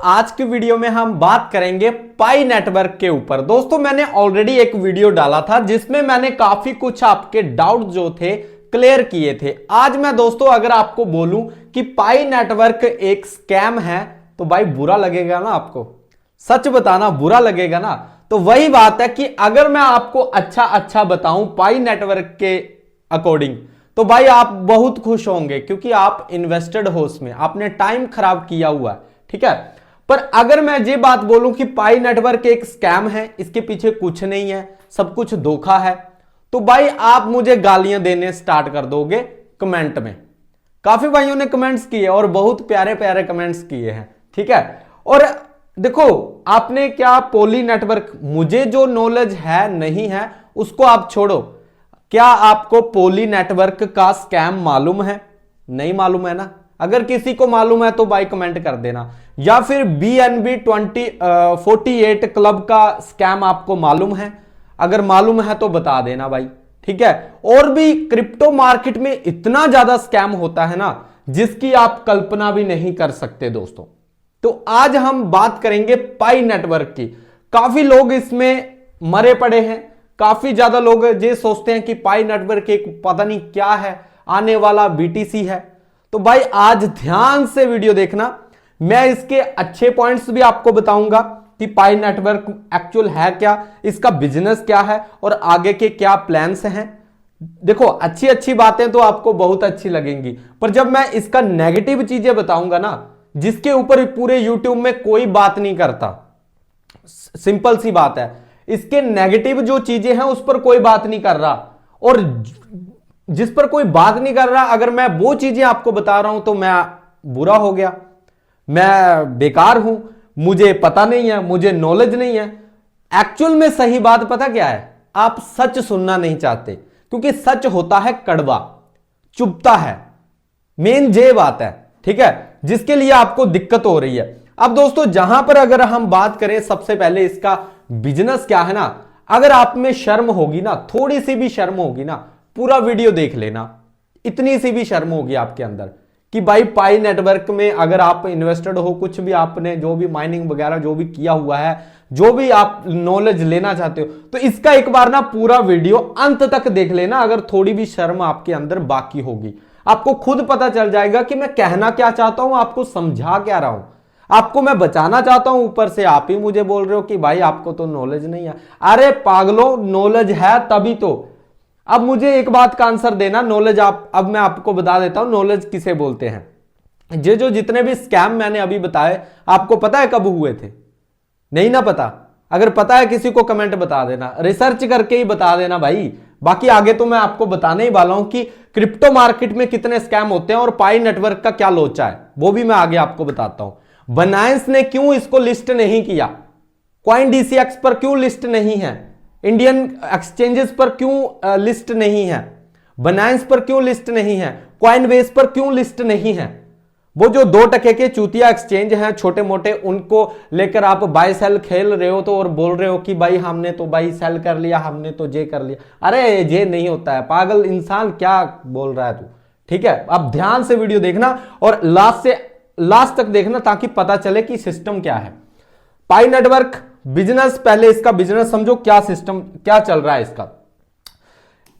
आज की वीडियो में हम बात करेंगे पाई नेटवर्क के ऊपर। दोस्तों मैंने ऑलरेडी एक वीडियो डाला था जिसमें मैंने काफी कुछ आपके डाउट जो थे क्लियर किए थे। आज मैं दोस्तों अगर आपको बोलूं कि पाई नेटवर्क एक स्कैम है तो भाई बुरा लगेगा ना आपको? सच बताना बुरा लगेगा ना? तो वही बात है कि अगर मैं आपको अच्छा बताऊं पाई नेटवर्क के अकॉर्डिंग तो भाई आप बहुत खुश होंगे क्योंकि आप इन्वेस्टेड हो उसमें, आपने टाइम खराब किया हुआ है, ठीक है। पर अगर मैं ये बात बोलूं कि पाई नेटवर्क एक स्कैम है, इसके पीछे कुछ नहीं है, सब कुछ धोखा है, तो भाई आप मुझे गालियां देने स्टार्ट कर दोगे कमेंट में। काफी भाइयों ने कमेंट्स किए और बहुत प्यारे प्यारे कमेंट्स किए हैं, ठीक है। और देखो आपने क्या पोली नेटवर्क, मुझे जो नॉलेज है नहीं है उसको आप छोड़ो, क्या आपको पोली नेटवर्क का स्कैम मालूम है? नहीं मालूम है ना? अगर किसी को मालूम है तो भाई कमेंट कर देना। या फिर BNB 2048 क्लब का स्कैम आपको मालूम है? अगर मालूम है तो बता देना भाई, ठीक है। और भी क्रिप्टो मार्केट में इतना ज्यादा स्कैम होता है ना जिसकी आप कल्पना भी नहीं कर सकते दोस्तों। तो आज हम बात करेंगे पाई नेटवर्क की। काफी लोग इसमें मरे पड़े हैं, काफी ज्यादा लोग ये सोचते हैं कि पाई नेटवर्क एक पता नहीं क्या है, आने वाला BTC है। तो भाई आज ध्यान से वीडियो देखना, मैं इसके अच्छे पॉइंट्स भी आपको बताऊंगा कि पाई नेटवर्क एक्चुअल है क्या, इसका बिजनेस क्या है और आगे के क्या प्लान्स हैं। देखो अच्छी अच्छी बातें तो आपको बहुत अच्छी लगेंगी, पर जब मैं इसका नेगेटिव चीजें बताऊंगा ना जिसके ऊपर पूरे YouTube में कोई बात नहीं करता, सिंपल सी बात है, इसके नेगेटिव जो चीजें हैं उस पर कोई बात नहीं कर रहा, और जिस पर कोई बात नहीं कर रहा अगर मैं वो चीजें आपको बता रहा हूं तो मैं बुरा हो गया, मैं बेकार हूं, मुझे पता नहीं है, मुझे नॉलेज नहीं है। एक्चुअल में सही बात पता क्या है? आप सच सुनना नहीं चाहते क्योंकि सच होता है कड़वा, चुभता है, मेन ये बात है, ठीक है, जिसके लिए आपको दिक्कत हो रही है। अब दोस्तों जहां पर अगर हम बात करें सबसे पहले इसका बिजनेस क्या है ना, अगर आप में शर्म होगी ना, थोड़ी सी भी शर्म होगी ना, पूरा वीडियो देख लेना, इतनी सी भी शर्म होगी आपके अंदर कि भाई पाई नेटवर्क में अगर आप इन्वेस्टेड हो, कुछ भी आपने जो भी माइनिंग वगैरह जो भी किया हुआ है, जो भी आप नॉलेज लेना चाहते हो, तो इसका एक बार ना पूरा वीडियो अंत तक देख लेना। अगर थोड़ी भी शर्म आपके अंदर बाकी होगी आपको खुद पता चल जाएगा कि मैं कहना क्या चाहता हूं, आपको समझा क्या रहा हूं, आपको मैं बचाना चाहता हूं, ऊपर से आप ही मुझे बोल रहे हो कि भाई आपको तो नॉलेज नहीं है। अरे पागलो, नॉलेज है तभी तो। अब मुझे एक बात का आंसर देना, नॉलेज आप, अब मैं आपको बता देता हूं नॉलेज किसे बोलते हैं। ये जो जितने भी स्कैम मैंने अभी बताए आपको पता है कब हुए थे? नहीं ना पता? अगर पता है किसी को कमेंट बता देना, रिसर्च करके ही बता देना भाई। बाकी आगे तो मैं आपको बताने ही वाला हूं कि क्रिप्टो मार्केट में कितने स्कैम होते हैं और पाई नेटवर्क का क्या लोचा है, वो भी मैं आगे आपको बताता हूं। बाइनेंस ने क्यों इसको लिस्ट नहीं किया, CoinDCX पर क्यों लिस्ट नहीं है, इंडियन एक्सचेंजेस पर क्यों लिस्ट नहीं है, बाइनेंस पर क्यों लिस्ट नहीं है, कॉइनबेस पर क्यों लिस्ट नहीं है? वो जो 2 टके के चूतिया एक्सचेंज हैं छोटे मोटे, उनको लेकर आप बाय सेल खेल रहे हो तो और बोल रहे हो कि भाई हमने तो भाई सेल कर लिया, हमने तो जे कर लिया। अरे ये नहीं होता है, पागल इंसान, क्या बोल रहा है तू, ठीक है। अब ध्यान से वीडियो देखना और लास्ट तक देखना ताकि पता चले कि सिस्टम क्या है। पाई नेटवर्क बिजनेस, पहले इसका बिजनेस समझो, क्या सिस्टम क्या चल रहा है इसका।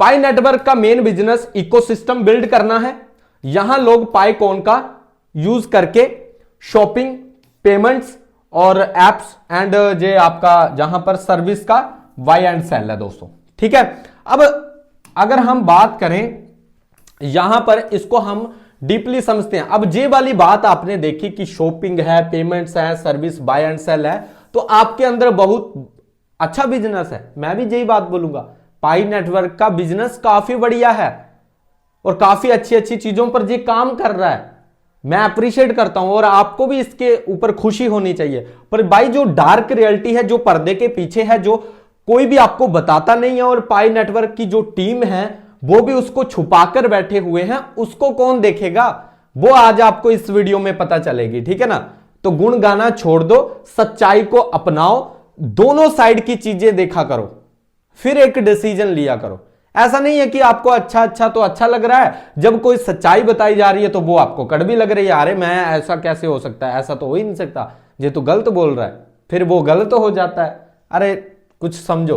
पाई नेटवर्क का मेन बिजनेस इकोसिस्टम बिल्ड करना है। यहां लोग पाई कॉइन का यूज करके शॉपिंग, पेमेंट्स और एप्स एंड जे आपका जहां पर सर्विस का बाय एंड सेल है दोस्तों, ठीक है। अब अगर हम बात करें यहां पर, इसको हम डीपली समझते हैं। अब ये वाली बात आपने देखी कि शॉपिंग है, पेमेंट्स है, सर्विस बाय एंड सेल है, तो आपके अंदर बहुत अच्छा बिजनेस है। मैं भी यही बात बोलूंगा, पाई नेटवर्क का बिजनेस काफी बढ़िया है और काफी अच्छी अच्छी चीजों पर ये काम कर रहा है, मैं अप्रिशिएट करता हूं और आपको भी इसके ऊपर खुशी होनी चाहिए। पर भाई जो डार्क रियलिटी है, जो पर्दे के पीछे है, जो कोई भी आपको बताता नहीं है, और पाई नेटवर्क की जो टीम है वो भी उसको छुपाकर बैठे हुए हैं, उसको कौन देखेगा? वो आज आपको इस वीडियो में पता चलेगी, ठीक है ना। तो गुण गाना छोड़ दो, सच्चाई को अपनाओ, दोनों साइड की चीजें देखा करो, फिर एक डिसीजन लिया करो। ऐसा नहीं है कि आपको अच्छा तो अच्छा लग रहा है, जब कोई सच्चाई बताई जा रही है तो वो आपको कड़वी लग रही है। अरे मैं, ऐसा कैसे हो सकता है, ऐसा तो हो ही नहीं सकता। ये तो गलत बोल रहा है, फिर वो गलत हो जाता है। अरे कुछ समझो,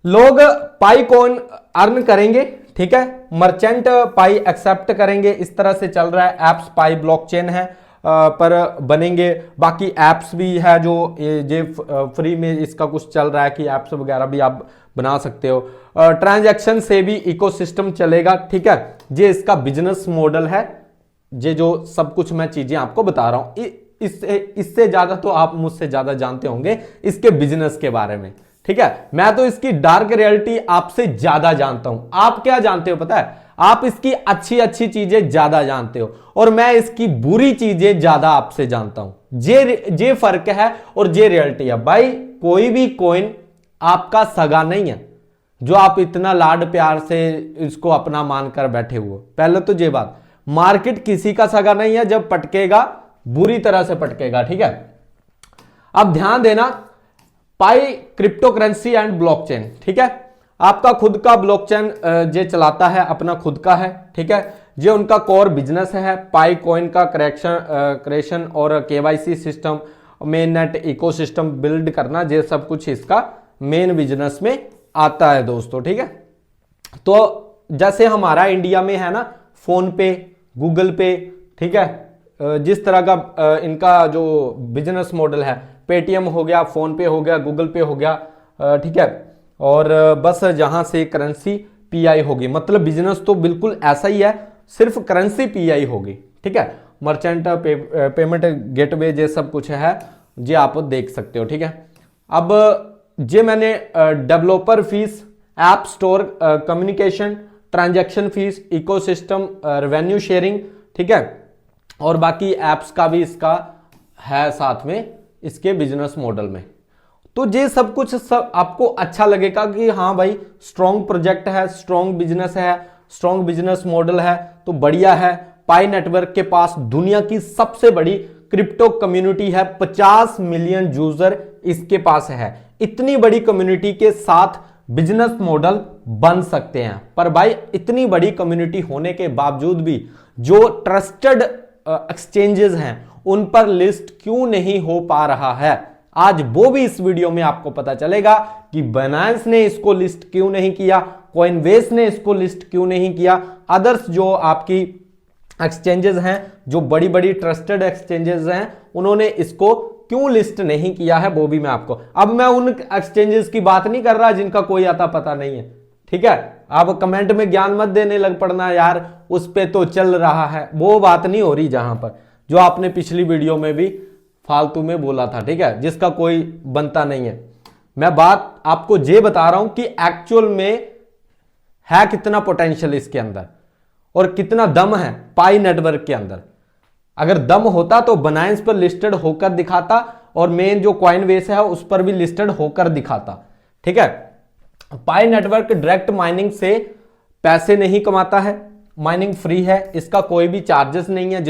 लोग पाई कॉइन अर्न करेंगे, ठीक है, मर्चेंट पाई एक्सेप्ट करेंगे, इस तरह से चल रहा है। एप्स पाई ब्लॉकचेन है पर बनेंगे, बाकी एप्स भी है जो ये फ्री में इसका कुछ चल रहा है कि एप्स वगैरह भी आप बना सकते हो। ट्रांजैक्शन से भी इकोसिस्टम चलेगा, ठीक है, ये इसका बिजनेस मॉडल है। ये जो सब कुछ मैं चीजें आपको बता रहा हूं, इससे ज्यादा तो आप मुझसे ज्यादा जानते होंगे इसके बिजनेस के बारे में, ठीक है। मैं तो इसकी डार्क रियलिटी आपसे ज्यादा जानता हूं। आप क्या जानते हो पता है? आप इसकी अच्छी अच्छी चीजें ज्यादा जानते हो और मैं इसकी बुरी चीजें ज्यादा आपसे जानता हूं। ये फर्क है और ये रियलिटी है भाई। कोई भी कॉइन आपका सगा नहीं है जो आप इतना लाड प्यार से इसको अपना मानकर बैठे हुए। पहले तो ये बात, मार्केट किसी का सगा नहीं है, जब पटकेगा बुरी तरह से पटकेगा, ठीक है। अब ध्यान देना, पाई क्रिप्टो करेंसी एंड ब्लॉकचेन, ठीक है, आपका खुद का ब्लॉकचेन जे चलाता है, अपना खुद का है, ठीक है, ये उनका कोर बिजनेस है। पाई कॉइन का क्रिएशन और KYC system, main net ecosystem build करना, ये सब कुछ इसका मेन बिजनेस में आता है दोस्तों, ठीक है। तो जैसे हमारा इंडिया में है ना फोन पे, गूगल पे, ठीक है, जिस तरह का इनका जो बिजनेस मॉडल है, पेटीएम हो गया, फोन पे हो गया, गूगल पे हो गया, ठीक है, और बस जहां से करेंसी पीआई होगी, मतलब बिजनेस तो बिल्कुल ऐसा ही है, सिर्फ करेंसी पीआई होगी, ठीक है। मर्चेंट पेमेंट गेटवे ये सब कुछ है, ये आप देख सकते हो, ठीक है। अब ये मैंने developer fees, app store communication, transaction fees, ecosystem, revenue sharing, ठीक है, और बाकी एप्स का भी इसका है साथ में इसके बिजनेस मॉडल में। तो ये सब कुछ सब आपको अच्छा लगेगा कि हाँ भाई स्ट्रॉन्ग प्रोजेक्ट है, स्ट्रॉन्ग बिजनेस है, स्ट्रॉन्ग बिजनेस मॉडल है, तो बढ़िया है। पाई नेटवर्क के पास दुनिया की सबसे बड़ी क्रिप्टो कम्युनिटी है, 50 मिलियन यूजर इसके पास है। इतनी बड़ी कम्युनिटी के साथ बिजनेस मॉडल बन सकते हैं, पर भाई इतनी बड़ी कम्युनिटी होने के बावजूद भी जो ट्रस्टेड एक्सचेंजेस हैं उन पर लिस्ट क्यों नहीं हो पा रहा है, आज वो भी इस वीडियो में आपको पता चलेगा कि बाइनेंस ने इसको लिस्ट क्यों नहीं किया, कॉइनबेस ने इसको लिस्ट क्यों नहीं किया, अदर्स जो आपकी एक्सचेंजेस हैं, जो बड़ी बड़ी ट्रस्टेड एक्सचेंजेस हैं, उन्होंने इसको क्यों लिस्ट नहीं किया है, वो भी मैं आपको। अब मैं उन एक्सचेंजेस की बात नहीं कर रहा जिनका कोई आता पता नहीं है, ठीक है। आप कमेंट में ज्ञान मत देने लग पड़ना यार उस पे तो चल रहा है, वो बात नहीं हो रही जहां पर जो आपने पिछली वीडियो में भी फालतू में बोला था, ठीक है, जिसका कोई बनता नहीं है। मैं बात आपको ये बता रहा हूं कि एक्चुअल में है कितना पोटेंशियल इसके अंदर और कितना दम है पाई नेटवर्क के अंदर। अगर दम होता तो बाइनेंस पर लिस्टेड होकर दिखाता और मेन जो कॉइनबेस है उस पर भी लिस्टेड होकर दिखाता, ठीक है। पाई नेटवर्क डायरेक्ट माइनिंग से पैसे नहीं कमाता है, माइनिंग फ्री है, इसका कोई भी चार्जेस नहीं है,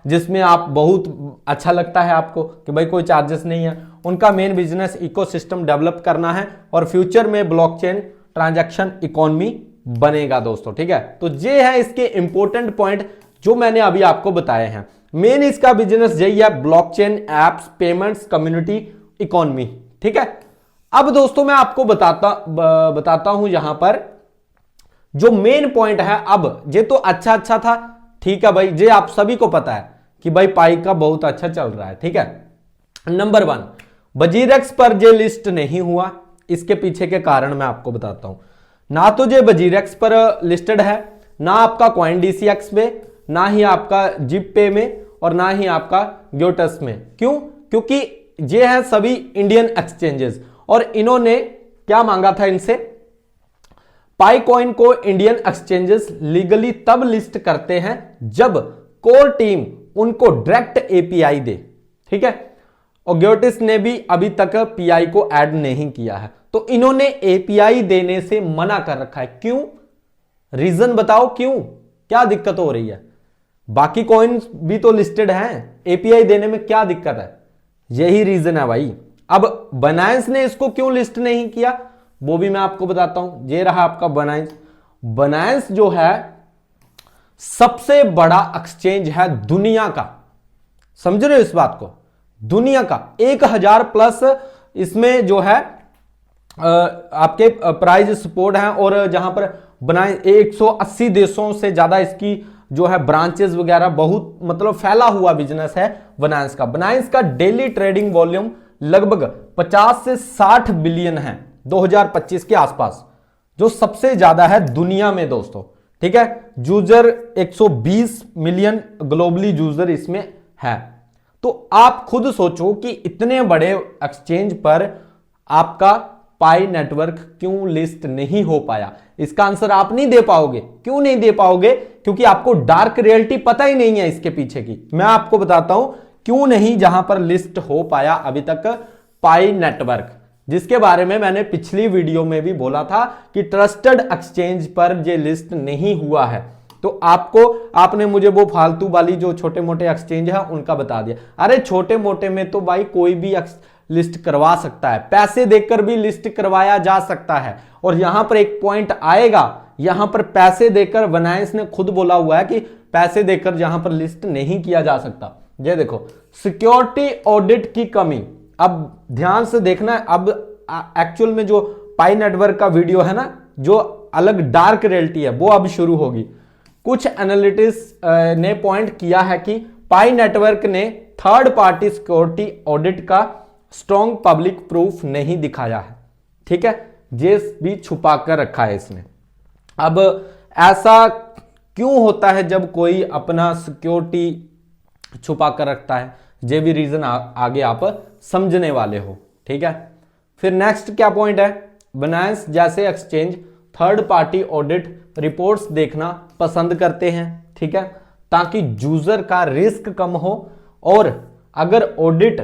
जिसमें आप बहुत अच्छा लगता है आपको कि भाई कोई चार्जेस नहीं है। उनका मेन बिजनेस इकोसिस्टम डेवलप करना है और फ्यूचर में ब्लॉकचेन ट्रांजैक्शन इकोनॉमी बनेगा दोस्तों, ठीक है। तो ये है इसके इंपॉर्टेंट पॉइंट जो मैंने अभी आपको बताए हैं। मेन इसका बिजनेस यही है, blockchain, apps, payments, community, economy, ठीक है। अब दोस्तों मैं आपको बताता हूं यहां पर जो मेन पॉइंट है। अब ये तो अच्छा था, ठीक है भाई, ये आप सभी को पता है कि भाई पाई का बहुत अच्छा चल रहा है, ठीक है। नंबर 1, बजीरेक्स पर ये लिस्ट नहीं हुआ, इसके पीछे के कारण मैं आपको बताता हूं। ना तो ये बजीरेक्स पर लिस्टेड है, ना आपका CoinDCX में, ना ही आपका जिपे में और ना ही आपका ग्योटस में। क्यों? क्योंकि ये हैं सभी इंडियन एक्सचेंजेस और इन्होंने क्या मांगा था इनसे, पाई कॉइन को इंडियन एक्सचेंजेस लीगली तब लिस्ट करते हैं जब कोर टीम उनको डायरेक्ट एपीआई दे, ठीक है। और ग्योटिस ने भी अभी तक पीआई को ऐड नहीं किया है, तो इन्होंने एपीआई देने से मना कर रखा है। क्यों? रीजन बताओ क्यों, क्या दिक्कत हो रही है? बाकी कॉइन्स भी तो लिस्टेड हैं, एपीआई देने में क्या दिक्कत है? यही रीजन है भाई। अब बाइनेंस ने इसको क्यों लिस्ट नहीं किया वो भी मैं आपको बताता हूं। ये रहा आपका बाइनेंस। बाइनेंस जो है सबसे बड़ा एक्सचेंज है दुनिया का, समझ रहे हो इस बात को? दुनिया का 1000 प्लस इसमें जो है आपके प्राइज सपोर्ट हैं, और जहां पर बनाए 180 देशों से ज्यादा इसकी जो है ब्रांचेस वगैरह, बहुत मतलब फैला हुआ बिजनेस है बनांस का। बनांस का डेली ट्रेडिंग वॉल्यूम लगभग 50 से 60 बिलियन है 2025 के आसपास, जो सबसे ज्यादा है दुनिया में दोस्तों। ठीक है, यूजर 120 मिलियन ग्लोबली यूजर इसमें है। तो आप खुद सोचो कि इतने बड़े एक्सचेंज पर आपका पाई नेटवर्क क्यों लिस्ट नहीं हो पाया। इसका आंसर आप नहीं दे पाओगे। क्यों नहीं दे पाओगे? क्योंकि आपको डार्क रियलिटी पता ही नहीं है इसके पीछे की। मैं आपको बताता हूं क्यों नहीं जहां पर लिस्ट हो पाया अभी तक पाई नेटवर्क, जिसके बारे में मैंने पिछली वीडियो में भी बोला था कि ट्रस्टेड एक्सचेंज पर ये लिस्ट नहीं हुआ है। तो आपने मुझे वो फालतू वाली जो छोटे मोटे एक्सचेंज है उनका बता दिया। अरे छोटे मोटे में तो भाई कोई भी लिस्ट करवा सकता है, पैसे देकर भी लिस्ट करवाया जा सकता है। और यहां पर एक पॉइंट आएगा, यहां पर पैसे देकर बनांस ने खुद बोला हुआ है कि पैसे देकर यहां पर लिस्ट नहीं किया जा सकता। ये देखो, सिक्योरिटी ऑडिट की कमी। अब ध्यान से देखना है, अब एक्चुअल में जो पाई नेटवर्क का वीडियो है ना, जो अलग डार्क रियलिटी है, वो अब शुरू होगी। कुछ एनालिटिक्स ने पॉइंट किया है कि पाई नेटवर्क ने थर्ड पार्टी सिक्योरिटी ऑडिट का स्ट्रॉन्ग पब्लिक प्रूफ नहीं दिखाया है। ठीक है, ये भी छुपा कर रखा है इसने। अब ऐसा क्यों होता है जब कोई अपना सिक्योरिटी छुपा कर रखता है? ये भी रीजन आगे आप समझने वाले हो। ठीक है, फिर नेक्स्ट क्या पॉइंट है? बनांस जैसे exchange third party audit reports देखना पसंद करते हैं। ठीक है, ताकि यूजर का रिस्क कम हो, और अगर ऑडिट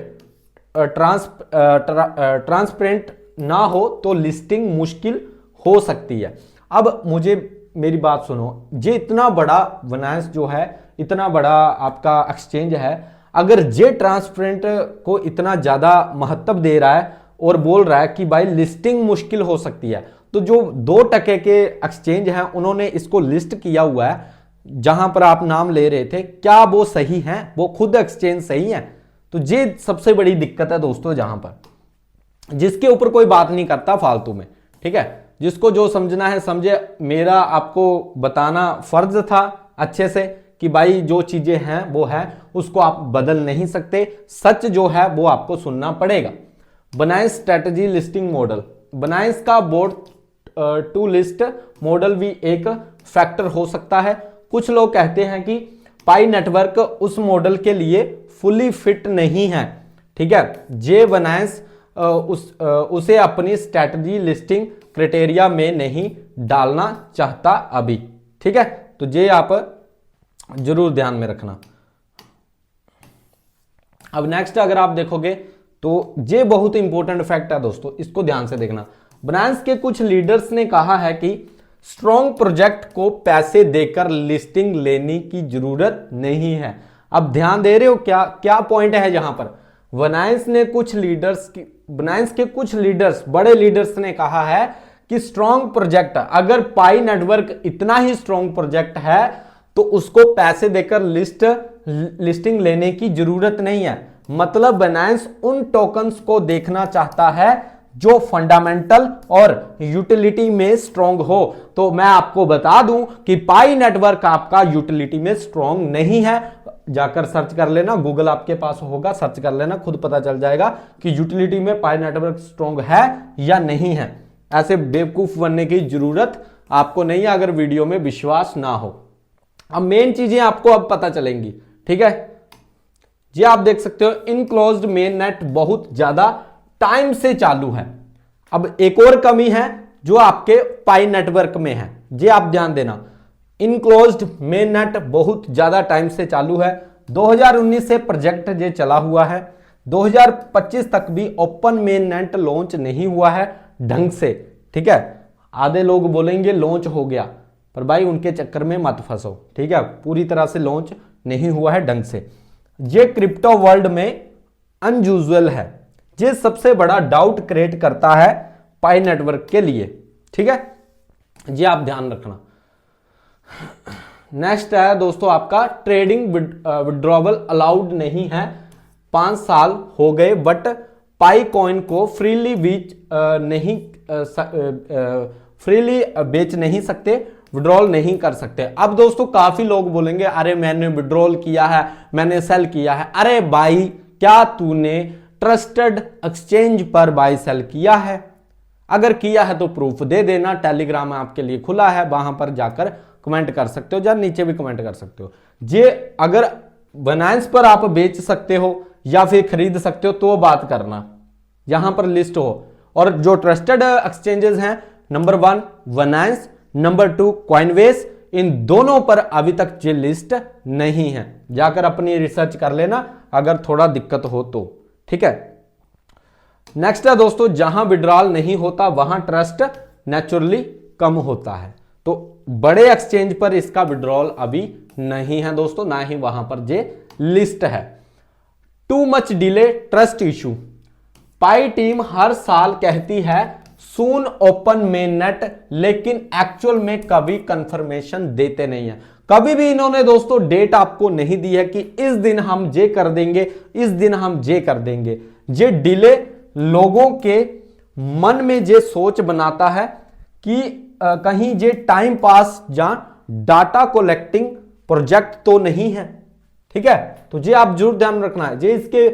ट्रांसपेरेंट ना हो तो लिस्टिंग मुश्किल हो सकती है। अब मुझे मेरी बात सुनो, ये इतना बड़ा बनांस जो है, इतना बड़ा आपका एक्सचेंज है, अगर जे ट्रांसपेरेंट को इतना ज्यादा महत्व दे रहा है और बोल रहा है कि भाई लिस्टिंग मुश्किल हो सकती है, तो जो 2% के एक्सचेंज हैं उन्होंने इसको लिस्ट किया हुआ है, जहां पर आप नाम ले रहे थे, क्या वो सही हैं? वो खुद एक्सचेंज सही है? तो ये सबसे बड़ी दिक्कत है दोस्तों, जहां पर जिसके ऊपर कोई बात नहीं करता फालतू में। ठीक है, जिसको जो समझना है समझे। मेरा आपको बताना फर्ज था अच्छे से कि भाई जो चीजें हैं वो है, उसको आप बदल नहीं सकते। सच जो है वो आपको सुनना पड़ेगा। बनांस स्ट्रेटजी लिस्टिंग मॉडल, बनांस का बोर्ड टू लिस्ट मॉडल भी एक फैक्टर हो सकता है। कुछ लोग कहते हैं कि पाई नेटवर्क उस मॉडल के लिए फुली फिट नहीं है। ठीक है, जे बनांस उसे अपनी स्ट्रेटजी लिस्टिंग क्राइटेरिया में नहीं डालना चाहता अभी। ठीक है, तो ये आप जरूर ध्यान में रखना। अब नेक्स्ट अगर आप देखोगे तो ये बहुत इंपॉर्टेंट फैक्ट है दोस्तों, इसको ध्यान से देखना। बनांस के कुछ लीडर्स ने कहा है कि स्ट्रॉन्ग प्रोजेक्ट को पैसे देकर लिस्टिंग लेने की जरूरत नहीं है। अब ध्यान दे रहे हो क्या क्या पॉइंट है यहां पर? बनांस के कुछ लीडर्स, बड़े लीडर्स ने कहा है कि स्ट्रॉन्ग प्रोजेक्ट, अगर पाई नेटवर्क इतना ही स्ट्रॉन्ग प्रोजेक्ट है तो उसको पैसे देकर लिस्टिंग लेने की जरूरत नहीं है। मतलब बनांस उन टोकन्स को देखना चाहता है जो फंडामेंटल और यूटिलिटी में स्ट्रॉन्ग हो। तो मैं आपको बता दूं कि पाई नेटवर्क आपका यूटिलिटी में स्ट्रॉन्ग नहीं है। जाकर सर्च कर लेना, गूगल आपके पास होगा, सर्च कर लेना, खुद पता चल जाएगा कि यूटिलिटी में पाई नेटवर्क स्ट्रॉन्ग है या नहीं है। ऐसे बेवकूफ बनने की जरूरत आपको नहीं है अगर वीडियो में विश्वास ना हो। अब मेन चीजें आपको अब पता चलेंगी। ठीक है, ये आप देख सकते हो इनक्लोज्ड मेन नेट बहुत ज्यादा टाइम से चालू है। अब एक और कमी है जो आपके पाई नेटवर्क में है, ये आप ध्यान देना। इनक्लोज्ड मेन नेट बहुत ज्यादा टाइम से चालू है। 2019 से प्रोजेक्ट ये चला हुआ है। 2025 तक भी ओपन मेन नेट लॉन्च नहीं हुआ है ढंग से। ठीक है, आधे लोग बोलेंगे लॉन्च हो गया, पर भाई उनके चक्कर में मत फंसो। ठीक है, पूरी तरह से लॉन्च नहीं हुआ है ढंग से। ये क्रिप्टो वर्ल्ड में अनयूजुअल है। ये सबसे बड़ा डाउट क्रिएट करता है पाई नेटवर्क के लिए। ठीक है, ये आप ध्यान रखना। नेक्स्ट है दोस्तों आपका ट्रेडिंग विड्रॉवल अलाउड नहीं है 5 साल हो गए बट पाई कॉइन को फ्रीली बेच नहीं सकते, विड्रॉल नहीं कर सकते। अब दोस्तों काफी लोग बोलेंगे अरे मैंने विड्रॉल किया है, मैंने सेल किया है। अरे भाई क्या तूने ट्रस्टेड एक्सचेंज पर बाय सेल किया है? अगर किया है तो प्रूफ दे देना। टेलीग्राम आपके लिए खुला है, वहां पर जाकर कमेंट कर सकते हो या नीचे भी कमेंट कर सकते हो। जे अगर बाइनेंस पर आप बेच सकते हो या फिर खरीद सकते हो तो बात करना, यहां पर लिस्ट हो। और जो ट्रस्टेड एक्सचेंजेस हैं, नंबर 1 बाइनेंस, नंबर 2 कॉइनबेस, इन दोनों पर अभी तक ये लिस्ट नहीं है। जाकर अपनी रिसर्च कर लेना अगर थोड़ा दिक्कत हो तो, ठीक है। नेक्स्ट है दोस्तों, जहां विड्रॉल नहीं होता वहां ट्रस्ट नेचुरली कम होता है। तो बड़े एक्सचेंज पर इसका विड्रॉल अभी नहीं है दोस्तों, ना ही वहां पर ये लिस्ट है। Too much delay trust issue, Pi team हर साल कहती है सून ओपन मेन नेट, लेकिन एक्चुअल में कभी कंफर्मेशन देते नहीं है। कभी भी इन्होंने दोस्तों डेट आपको नहीं दी है कि इस दिन हम ये कर देंगे, इस दिन हम ये कर देंगे। ये डिले लोगों के मन में ये सोच बनाता है कि कहीं ये टाइम पास या डाटा कलेक्टिंग प्रोजेक्ट तो नहीं है, ठीक है। तो ये आप जरूर ध्यान रखना है, ये इसके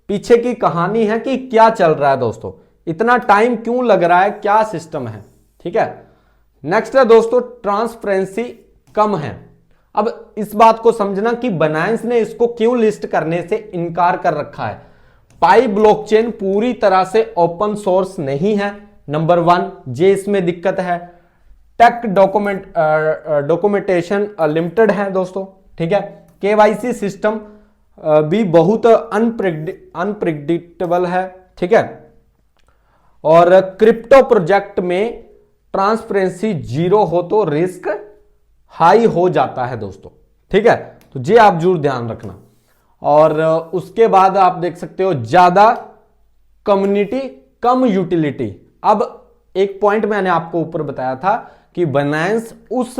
पीछे की कहानी है कि क्या चल रहा है दोस्तों, इतना टाइम क्यों लग रहा है, क्या सिस्टम है, ठीक है। नेक्स्ट है दोस्तों, ट्रांसपेरेंसी कम है। अब इस बात को समझना कि बाइनेंस ने इसको क्यों लिस्ट करने से इनकार कर रखा है। पाई ब्लॉकचेन पूरी तरह से ओपन सोर्स नहीं है, नंबर 1 ये इसमें दिक्कत है। टेक डॉक्यूमेंटेशन लिमिटेड है दोस्तों, ठीक है। केवाईसी सिस्टम भी बहुत अनप्रिडिक्टेबल है, ठीक है। और क्रिप्टो प्रोजेक्ट में ट्रांसपेरेंसी 0 हो तो रिस्क हाई हो जाता है दोस्तों, ठीक है। तो ये आप जरूर ध्यान रखना। और उसके बाद आप देख सकते हो ज्यादा कम्युनिटी कम यूटिलिटी। अब एक पॉइंट मैंने आपको ऊपर बताया था कि बाइनेंस उस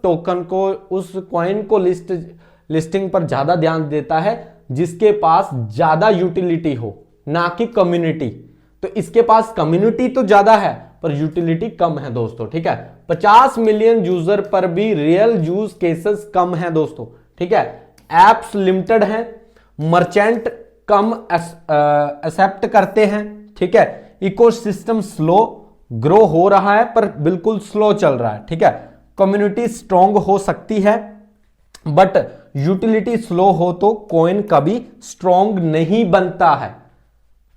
टोकन को, उस कॉइन को लिस्टिंग पर ज्यादा ध्यान देता है जिसके पास ज्यादा यूटिलिटी हो, ना कि कम्युनिटी। तो इसके पास कम्युनिटी तो ज्यादा है पर यूटिलिटी कम है दोस्तों, ठीक है। 50 मिलियन यूजर पर भी रियल यूज केसेस कम है दोस्तों, ठीक है। एप्स लिमिटेड हैं, मर्चेंट कम एक्सेप्ट करते हैं, ठीक है। इकोसिस्टम स्लो ग्रो हो रहा है पर बिल्कुल स्लो चल रहा है, ठीक है। कम्युनिटी स्ट्रॉन्ग हो सकती है बट यूटिलिटी स्लो हो तो कॉइन कभी स्ट्रॉन्ग नहीं बनता है।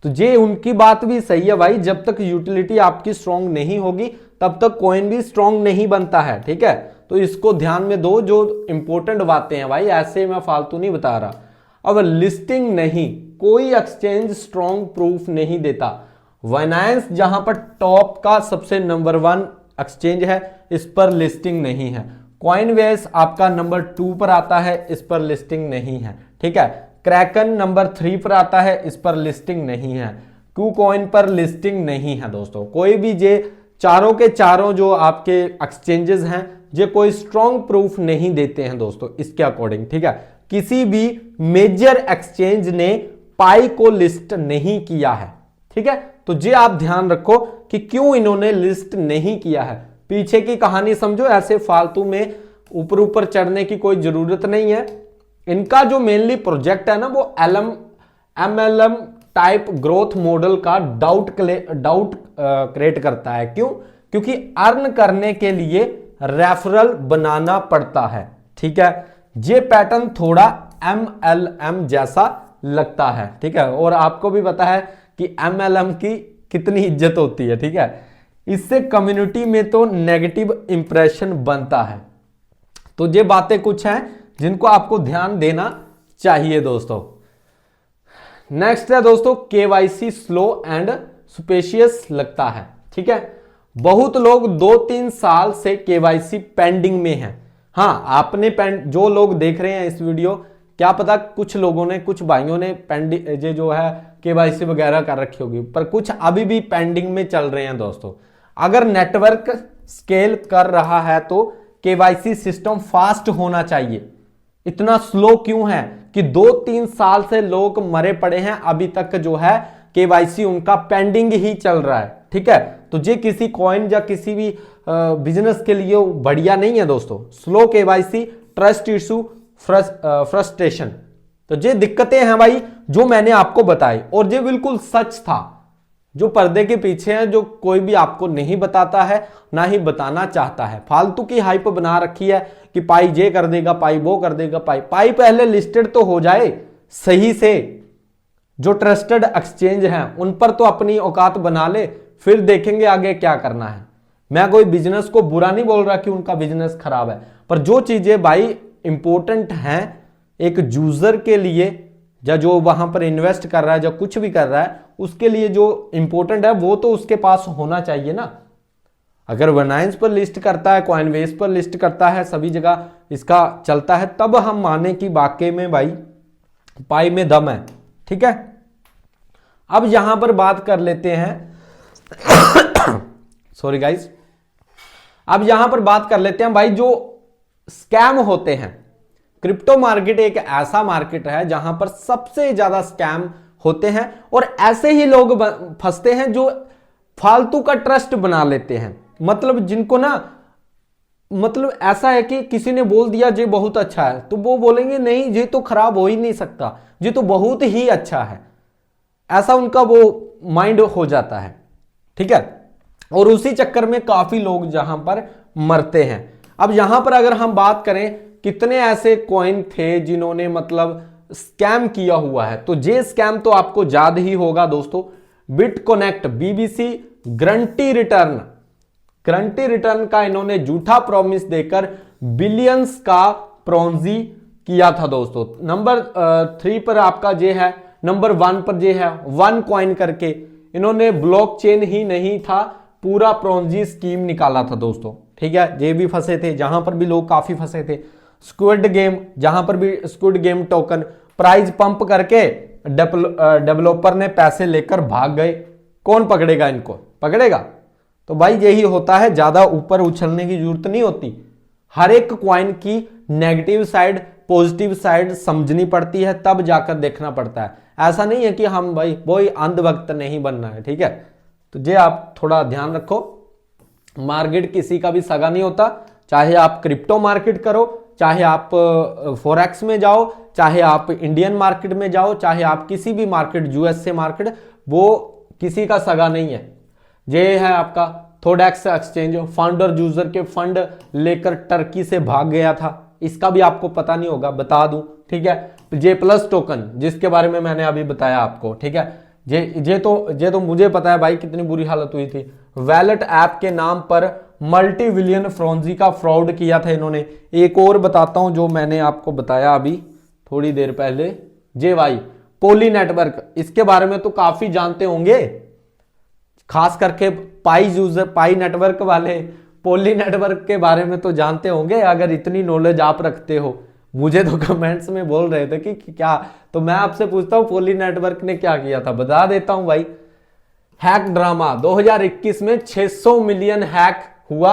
तो ये उनकी बात भी सही है भाई, जब तक यूटिलिटी आपकी स्ट्रॉन्ग नहीं होगी तब तक कॉइन भी स्ट्रॉन्ग नहीं बनता है, ठीक है। तो इसको ध्यान में दो, जो इंपॉर्टेंट बातें हैं भाई, ऐसे मैं फालतू नहीं बता रहा। अब लिस्टिंग नहीं, कोई एक्सचेंज स्ट्रॉन्ग प्रूफ नहीं देता। बाइनेंस जहां पर टॉप का सबसे नंबर 1 एक्सचेंज है, इस पर लिस्टिंग नहीं है। कॉइनबेस आपका नंबर 2 पर आता है, इस पर लिस्टिंग नहीं है, ठीक है। क्रैकन नंबर 3 पर आता है, इस पर लिस्टिंग नहीं है। क्यूकॉइन पर लिस्टिंग नहीं है दोस्तों। कोई भी ये चारों के चारों जो आपके एक्सचेंजेस हैं, ये कोई स्ट्रॉन्ग प्रूफ नहीं देते हैं दोस्तों इसके अकॉर्डिंग, ठीक है। किसी भी मेजर एक्सचेंज ने पाई को लिस्ट नहीं किया है, ठीक है। तो ये आप ध्यान रखो कि क्यों इन्होंने लिस्ट नहीं किया है, पीछे की कहानी समझो। ऐसे फालतू में ऊपर ऊपर चढ़ने की कोई जरूरत नहीं है। इनका जो मेनली प्रोजेक्ट है ना, वो MLM टाइप ग्रोथ मॉडल का डाउट क्रिएट करता है। क्यों? क्योंकि अर्न करने के लिए रेफरल बनाना पड़ता है, ठीक है। ये पैटर्न थोड़ा MLM जैसा लगता है, ठीक है। और आपको भी पता है कि MLM की कितनी इज्जत होती है, ठीक है। इससे कम्युनिटी में तो नेगेटिव इंप्रेशन बनता है। तो ये बातें कुछ हैं जिनको आपको ध्यान देना चाहिए दोस्तों। नेक्स्ट है दोस्तों, केवाईसी स्लो एंड स्पेशियस लगता है, ठीक है। बहुत लोग 2-3 साल से केवाईसी पेंडिंग में है। हाँ, आपने जो लोग देख रहे हैं इस वीडियो, क्या पता कुछ लोगों ने, कुछ भाइयों ने पेंडिंग जो है केवाईसी वगैरह कर रखी होगी, पर कुछ अभी भी पेंडिंग में चल रहे हैं दोस्तों। अगर नेटवर्क स्केल कर रहा है तो केवाईसी सिस्टम फास्ट होना चाहिए। इतना स्लो क्यों है कि 2-3 साल से लोग मरे पड़े हैं, अभी तक जो है केवाईसी उनका पेंडिंग ही चल रहा है। ठीक है, तो ये किसी कॉइन या किसी भी बिजनेस के लिए बढ़िया नहीं है दोस्तों। Slow KYC, trust issue, frustration, तो ये दिक्कतें हैं भाई जो मैंने आपको बताई, और ये बिल्कुल सच था। जो पर्दे के पीछे है, जो कोई भी आपको नहीं बताता है, ना ही बताना चाहता है। फालतू की हाइप बना रखी है कि पाई ये कर देगा, पाई वो कर देगा। पाई पहले लिस्टेड तो हो जाए सही से, जो ट्रस्टेड एक्सचेंज हैं उन पर तो अपनी औकात बना ले, फिर देखेंगे आगे क्या करना है। मैं कोई बिजनेस को बुरा नहीं बोल रहा कि उनका बिजनेस खराब है, पर जो चीजें भाई इंपॉर्टेंट हैं एक यूजर के लिए, या जो वहां पर इन्वेस्ट कर रहा है, या कुछ भी कर रहा है, उसके लिए जो इंपॉर्टेंट है वो तो उसके पास होना चाहिए ना। अगर बाइनेंस पर लिस्ट करता है, कॉइनबेस पर लिस्ट करता है, सभी जगह इसका चलता है, तब हम माने कि वाकई में भाई पाई में दम है। ठीक है, अब यहां पर बात कर लेते हैं सॉरी गाइस, अब यहां पर बात कर लेते हैं भाई जो स्कैम होते हैं। क्रिप्टो मार्केट एक ऐसा मार्केट है जहां पर सबसे ज्यादा स्कैम होते हैं, और ऐसे ही लोग फंसते हैं जो फालतू का ट्रस्ट बना लेते हैं। मतलब जिनको ना, मतलब ऐसा है कि किसी ने बोल दिया ये बहुत अच्छा है, तो वो बोलेंगे नहीं ये तो खराब हो ही नहीं सकता, ये तो बहुत ही अच्छा है। ऐसा उनका वो माइंड हो जाता है। ठीक है, और उसी चक्कर में काफी लोग जहां पर मरते हैं। अब यहां पर अगर हम बात करें कितने ऐसे कॉइन थे जिन्होंने मतलब स्कैम किया हुआ है, तो ये स्कैम तो आपको याद ही होगा दोस्तों। बिटकनेक्ट, बीबीसी, ग्रंटी रिटर्न का इन्होंने झूठा प्रॉमिस देकर बिलियंस का प्रॉन्जी किया था दोस्तों। नंबर 3 पर आपका ये है, नंबर 1 पर ये है वन कॉइन करके। इन्होंने ब्लॉकचेन ही नहीं था, पूरा प्रॉन्जी स्कीम निकाला था दोस्तों। ठीक है, ये भी फंसे थे, जहां पर भी लोग काफी फंसे थे। स्क्विड गेम, जहां पर भी squid game token price pump करके डेवलपर ने पैसे लेकर भाग गए। कौन पकड़ेगा इनको? पकड़ेगा? तो भाई यही होता है, ज्यादा ऊपर उछलने की जरूरत नहीं होती। हर एक क्वाइन की नेगेटिव साइड, पॉजिटिव साइड समझनी पड़ती है, तब जाकर देखना पड़ता है। ऐसा नहीं है कि हम भाई वही अंधभक्त नहीं बनना है। ठीक है, तो ये आप थोड़ा ध्यान रखो। मार्केट किसी का भी सगा नहीं होता, चाहे आप क्रिप्टो मार्केट करो, चाहे आप फॉरेक्स में जाओ, चाहे आप इंडियन मार्केट में जाओ, चाहे आप किसी भी मार्केट, यूएसए मार्केट, वो किसी का सगा नहीं है। ये है आपका थोडेक्स एक्सचेंज, फाउंडर यूजर के फंड लेकर टर्की से भाग गया था, इसका भी आपको पता नहीं होगा, बता दूं। ठीक है, जे प्लस टोकन जिसके बारे में मैंने अभी बताया आपको। ठीक है, ये तो मुझे पता है भाई कितनी बुरी हालत हुई थी। वैलेट ऐप के नाम पर मल्टी बिलियन फ्रॉन्जी का फ्रॉड किया था इन्होंने। एक और बताता हूं जो मैंने आपको बताया अभी थोड़ी देर पहले, जेवाई पोली नेटवर्क, इसके बारे में तो काफी जानते होंगे, खास करके पाई यूजर, पाई नेटवर्क वाले पोली नेटवर्क के बारे में तो जानते होंगे। अगर इतनी नॉलेज आप रखते हो, मुझे तो कमेंट्स में बोल रहे थे कि क्या, तो मैं आपसे पूछता हूं पोली नेटवर्क ने क्या किया था, बता देता हूं भाई। हैक ड्रामा 2021 में 600 मिलियन हैक हुआ।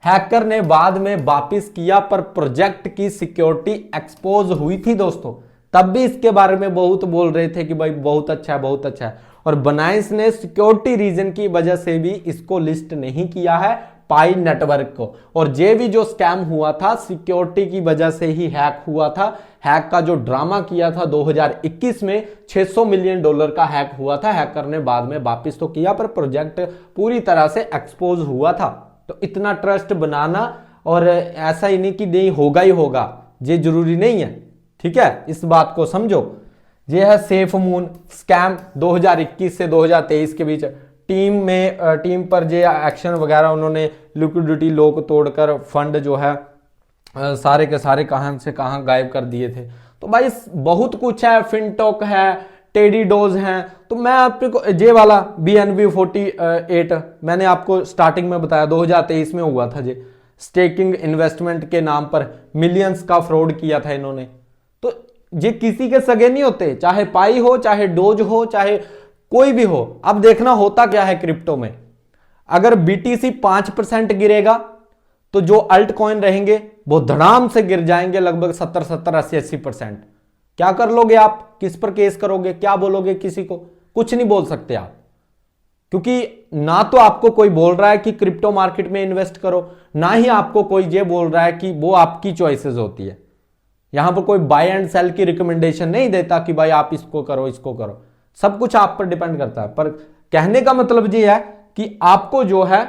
हैकर ने बाद में वापिस किया, पर प्रोजेक्ट की सिक्योरिटी एक्सपोज हुई थी दोस्तों। तब भी इसके बारे में बहुत बोल रहे थे कि भाई बहुत अच्छा है, बहुत अच्छा है। और बाइनेंस ने सिक्योरिटी रीजन की वजह से भी इसको लिस्ट नहीं किया है, पाई नेटवर्क को। और ये भी जो स्कैम हुआ था सिक्योरिटी की वजह से ही हैक हुआ था। हैक का जो ड्रामा किया था 2021 में, $600 मिलियन का हैक हुआ था। हैकर ने बाद में वापिस तो किया, पर प्रोजेक्ट पूरी तरह से एक्सपोज हुआ था। तो इतना ट्रस्ट बनाना, और ऐसा ही नहीं कि नहीं होगा ही होगा, ये जरूरी नहीं है। ठीक है, इस बात को समझो। ये है सेफ मून स्कैम 2021 से 2023 के बीच। टीम पर जो एक्शन वगैरह, उन्होंने लिक्विडिटी लॉक तोड़कर फंड जो है सारे के सारे कहां से कहां गायब कर दिए थे। तो भाई बहुत कुछ है, फिनटॉक है, टेडी डोज हैं। तो मैं आपको ये वाला BNB 48 मैंने आपको स्टार्टिंग में बताया 2023 में हुआ था। ये स्टेकिंग इन्वेस्टमेंट के नाम पर मिलियंस का फ्रॉड किया था इन्होंने। तो ये किसी के सगे नहीं होते, चाहे पाई हो, चाहे डोज हो, चाहे कोई भी हो। अब देखना होता क्या है क्रिप्टो में, अगर BTC 5% गिरेगा तो जो अल्ट कॉइन रहेंगे वो धड़ाम से गिर जाएंगे लगभग 70-80%। क्या कर लोगे आप? किस पर केस करोगे? क्या बोलोगे किसी को? कुछ नहीं बोल सकते आप, क्योंकि ना तो आपको कोई बोल रहा है कि क्रिप्टो मार्केट में इन्वेस्ट करो, ना ही आपको कोई ये बोल रहा है कि वो आपकी चॉइसेस होती है। यहां पर कोई बाय एंड सेल की रिकमेंडेशन नहीं देता कि भाई आप इसको करो इसको करो, सब कुछ आप पर डिपेंड करता है। पर कहने का मतलब ये है कि आपको जो है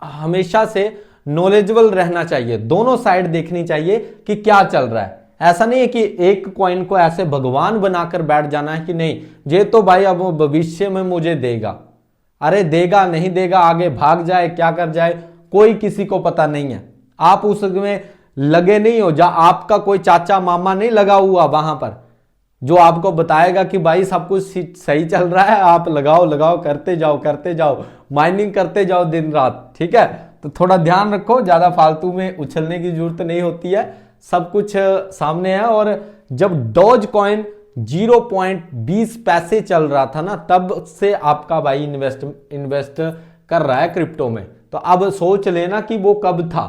हमेशा से नॉलेजेबल रहना चाहिए, दोनों साइड देखनी चाहिए कि क्या चल रहा है। ऐसा नहीं है कि एक कॉइन को ऐसे भगवान बनाकर बैठ जाना है कि नहीं ये तो भाई अब भविष्य में मुझे देगा। अरे देगा नहीं देगा, आगे भाग जाए क्या कर जाए, कोई किसी को पता नहीं है। आप उसमें लगे नहीं हो, जहां आपका कोई चाचा मामा नहीं लगा हुआ वहां पर जो आपको बताएगा कि भाई सब कुछ सही चल रहा है, आप लगाओ लगाओ करते जाओ माइनिंग करते जाओ दिन रात। ठीक है, तो थोड़ा ध्यान रखो, ज्यादा फालतू में उछलने की जरूरत नहीं होती है, सब कुछ सामने है। और जब डॉज कॉइन 0.20 पैसे चल रहा था ना, तब से आपका भाई इन्वेस्ट कर रहा है क्रिप्टो में, तो अब सोच लेना कि वो कब था।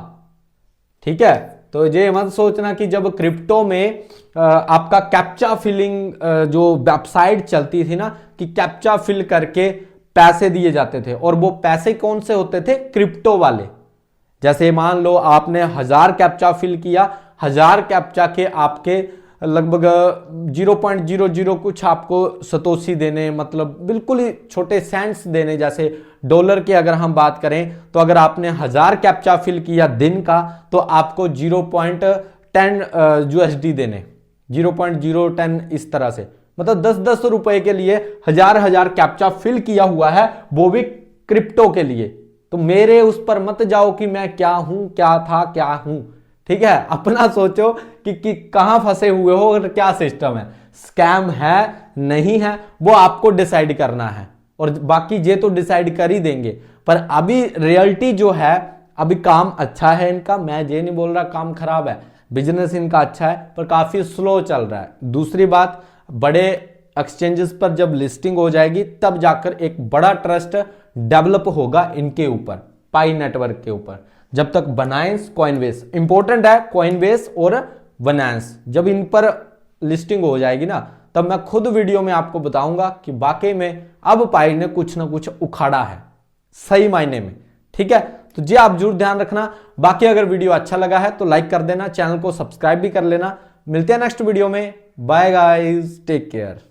ठीक है, तो ये मत सोचना कि जब क्रिप्टो में आपका कैप्चा फिलिंग जो वेबसाइट चलती थी ना, कि कैप्चा फिल करके पैसे दिए जाते थे, और वो पैसे कौन से होते थे? क्रिप्टो वाले। जैसे मान लो आपने 1000 कैप्चा फिल किया, 1000 कैप्चा के आपके लगभग 0.00 कुछ आपको सतोशी देने, मतलब बिल्कुल ही छोटे सेंट्स देने। जैसे डॉलर की अगर हम बात करें तो अगर आपने 1000 कैप्चा फिल किया दिन का, तो आपको 0.10 USD देने, 0.010 इस तरह से, मतलब 10-10 रुपए के लिए 1000 कैप्चा फिल किया हुआ है, वो भी क्रिप्टो के लिए। तो मेरे उस पर मत जाओ कि मैं क्या हूं, क्या था, क्या हूं। ठीक है, अपना सोचो कि कहां फंसे हुए हो और क्या सिस्टम है, स्कैम है नहीं है, वो आपको डिसाइड करना है। और बाकी ये तो डिसाइड कर ही देंगे, पर अभी रियलिटी जो है, अभी काम अच्छा है इनका, मैं ये नहीं बोल रहा काम खराब है, बिजनेस इनका अच्छा है, पर काफी स्लो चल रहा है। दूसरी बात, बड़े एक्सचेंजेस पर जब लिस्टिंग हो जाएगी तब जाकर एक बड़ा ट्रस्ट डेवलप होगा इनके ऊपर, पाई नेटवर्क के ऊपर। जब तक बनाएंस, कॉइनबेस इंपॉर्टेंट है, कॉइनबेस और बनाएंस, जब इन पर लिस्टिंग हो जाएगी ना, तब मैं खुद वीडियो में आपको बताऊंगा कि वाकई में अब पाई ने कुछ ना कुछ उखाड़ा है, सही मायने में। ठीक है, तो जी आप जरूर ध्यान रखना। बाकी अगर वीडियो अच्छा लगा है तो लाइक कर देना, चैनल को सब्सक्राइब भी कर लेना। मिलते हैं नेक्स्ट वीडियो में, बाय गाइस, टेक केयर।